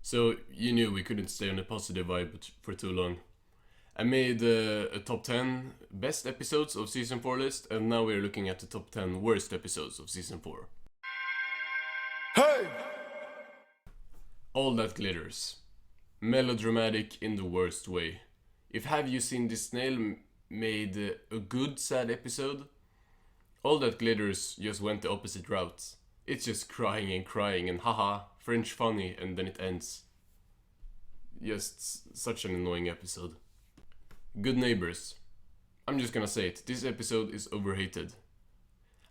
So you knew we couldn't stay on a positive vibe for too long. I made a top 10 best episodes of season 4 list, and now we're looking at the top 10 worst episodes of season 4. Hey! All That Glitters. Melodramatic in the worst way. If Have You Seen This Snail made a good sad episode, All That Glitters just went the opposite route. It's just crying and haha, French funny, and then it ends. Just such an annoying episode. Good Neighbors. I'm just gonna say it, this episode is overhated.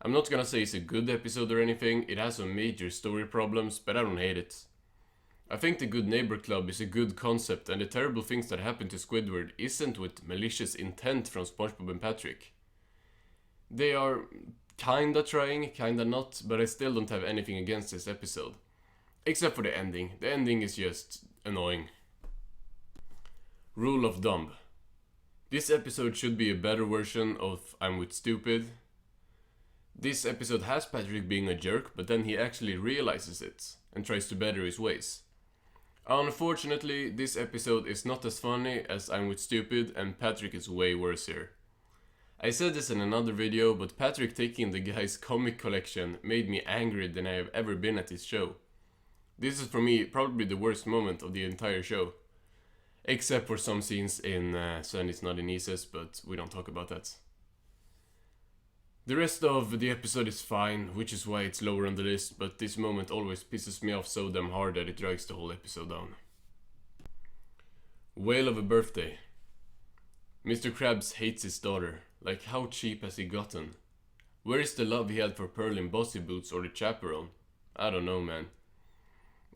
I'm not gonna say it's a good episode or anything, it has some major story problems, but I don't hate it. I think the Good Neighbor Club is a good concept, and the terrible things that happen to Squidward isn't with malicious intent from Spongebob and Patrick. They are kinda trying, kinda not, but I still don't have anything against this episode. Except for the ending. The ending is just annoying. Rule of Dumb. This episode should be a better version of I'm with Stupid. This episode has Patrick being a jerk, but then he actually realizes it and tries to better his ways. Unfortunately, this episode is not as funny as I'm with Stupid, and Patrick is way worse here. I said this in another video, but Patrick taking the guy's comic collection made me angrier than I have ever been at this show. This is for me probably the worst moment of the entire show. Except for some scenes in Sunny's Naughty Nieces, but we don't talk about that. The rest of the episode is fine, which is why it's lower on the list, but this moment always pisses me off so damn hard that it drags the whole episode down. Whale of a Birthday. Mr. Krabs hates his daughter. Like, how cheap has he gotten? Where is the love he had for Pearl in Bossy Boots or the chaperone? I don't know, man.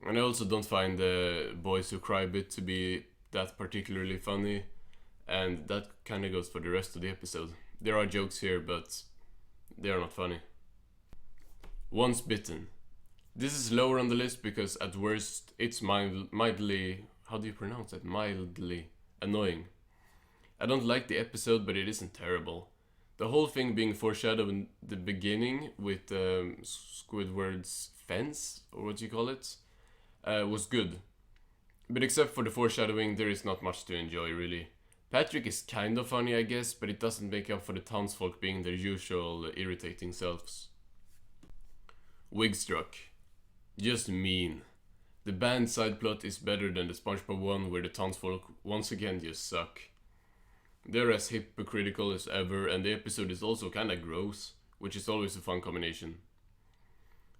And I also don't find the Boys Who Cry bit to be that particularly funny, and that kinda goes for the rest of the episode. There are jokes here, but they are not funny. Once Bitten. This is lower on the list because at worst it's mildly, how do you pronounce it? Mildly annoying. I don't like the episode, but it isn't terrible. The whole thing being foreshadowed in the beginning with Squidward's fence, or what you call it, was good. But except for the foreshadowing, there is not much to enjoy, really. Patrick is kind of funny, I guess, but it doesn't make up for the townsfolk being their usual irritating selves. Wigstruck. Just mean. The band side plot is better than the SpongeBob one, where the townsfolk once again just suck. They're as hypocritical as ever, and the episode is also kinda gross, which is always a fun combination.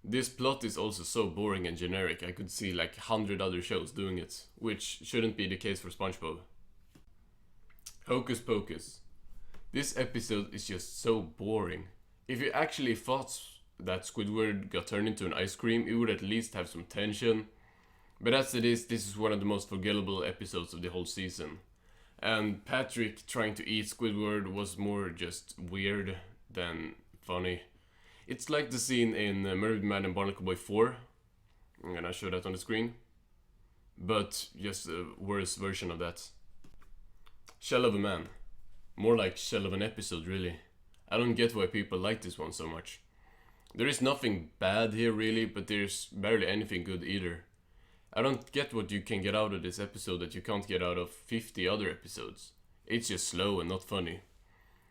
This plot is also so boring and generic, I could see like 100 other shows doing it, which shouldn't be the case for SpongeBob. Hocus Pocus. This episode is just so boring. If you actually thought that Squidward got turned into an ice cream, it would at least have some tension. But as it is, this is one of the most forgettable episodes of the whole season. And Patrick trying to eat Squidward was more just weird than funny. It's like the scene in Mermaid Man and Barnacle Boy 4. I'm gonna show that on the screen. But just a worse version of that. Shell of a Man. More like Shell of an Episode, really. I don't get why people like this one so much. There is nothing bad here, really, but there's barely anything good either. I don't get what you can get out of this episode that you can't get out of 50 other episodes. It's just slow and not funny.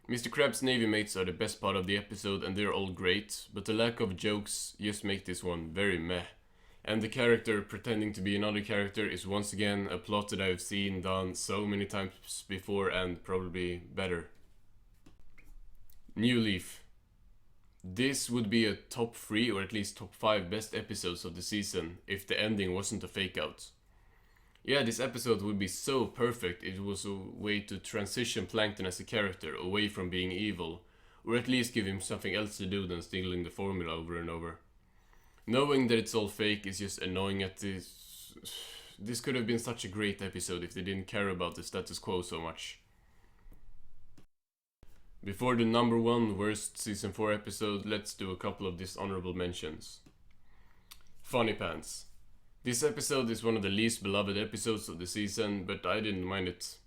Mr. Krabs' Navy mates are the best part of the episode and they're all great, but the lack of jokes just make this one very meh. And the character pretending to be another character is once again a plot that I've seen done so many times before and probably better. New Leaf. This would be a top 3 or at least top 5 best episodes of the season if the ending wasn't a fake out. Yeah, this episode would be so perfect. It was a way to transition Plankton as a character away from being evil, or at least give him something else to do than stealing the formula over and over. Knowing that it's all fake is just annoying at this. This could have been such a great episode if they didn't care about the status quo so much. Before the number 1 worst season 4 episode, let's do a couple of dishonorable mentions. Funny Pants. This episode is one of the least beloved episodes of the season, but I didn't mind it.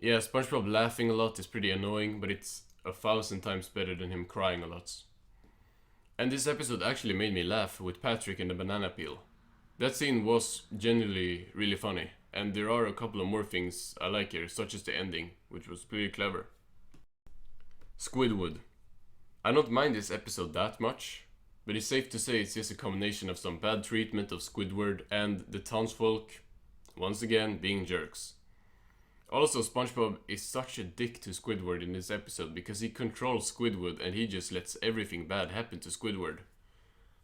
Yeah, SpongeBob laughing a lot is pretty annoying, but it's 1,000 times better than him crying a lot. And this episode actually made me laugh with Patrick and the banana peel. That scene was genuinely really funny, and there are a couple of more things I like here, such as the ending, which was pretty clever. Squidward. I don't mind this episode that much, but it's safe to say it's just a combination of some bad treatment of Squidward and the townsfolk, once again, being jerks. Also, SpongeBob is such a dick to Squidward in this episode because he controls Squidward and he just lets everything bad happen to Squidward.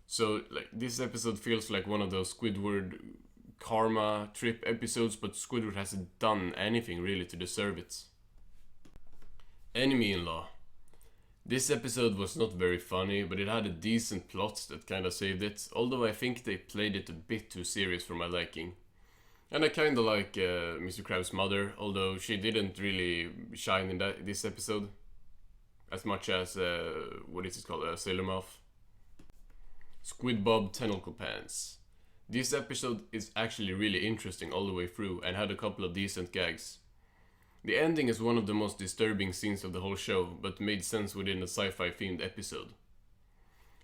So, like, this episode feels like one of those Squidward karma trip episodes, but Squidward hasn't done anything really to deserve it. Enemy-in-law. This episode was not very funny, but it had a decent plot that kinda saved it, although I think they played it a bit too serious for my liking. And I kinda like Mr. Krabs' mother, although she didn't really shine in this episode as much as, what is it called, Sailor Mouth. SquidBob Tentacle Pants. This episode is actually really interesting all the way through and had a couple of decent gags. The ending is one of the most disturbing scenes of the whole show, but made sense within a sci-fi themed episode.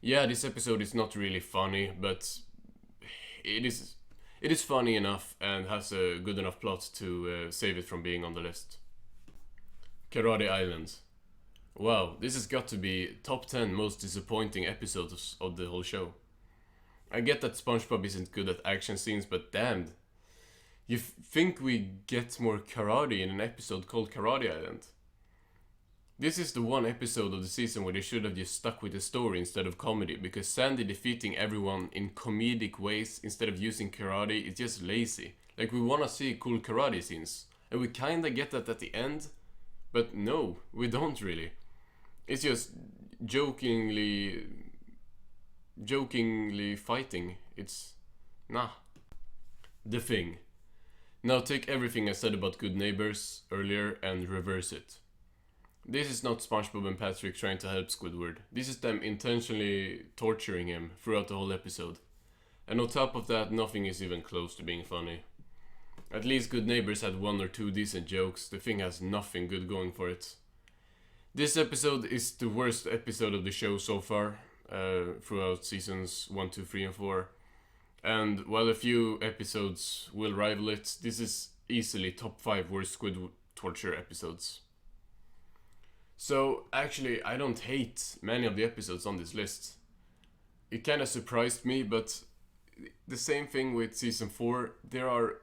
Yeah, this episode is not really funny, but it is funny enough and has a good enough plot to save it from being on the list. Karate Island. Wow, this has got to be top 10 most disappointing episodes of the whole show. I get that SpongeBob isn't good at action scenes, but damned. You think we get more karate in an episode called Karate Island? This is the one episode of the season where they should have just stuck with the story instead of comedy, because Sandy defeating everyone in comedic ways instead of using karate is just lazy. Like, we wanna see cool karate scenes, and we kinda get that at the end, but no, we don't really. It's just jokingly fighting. It's nah. The Thing. Now take everything I said about Good Neighbors earlier and reverse it. This is not SpongeBob and Patrick trying to help Squidward. This is them intentionally torturing him throughout the whole episode. And on top of that, nothing is even close to being funny. At least Good Neighbors had one or two decent jokes. The Thing has nothing good going for it. This episode is the worst episode of the show so far, throughout seasons 1, 2, 3, and 4. And while a few episodes will rival it, this is easily top 5 worst Squidward Torture episodes. So, actually, I don't hate many of the episodes on this list. It kinda surprised me, but the same thing with season 4. There are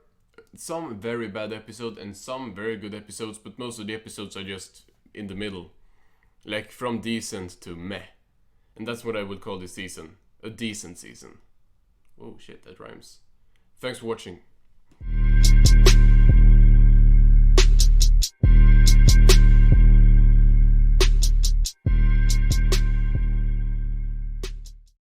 some very bad episodes and some very good episodes, but most of the episodes are just in the middle. Like, from decent to meh. And that's what I would call this season. A decent season. Oh shit, that rhymes. Thanks for watching.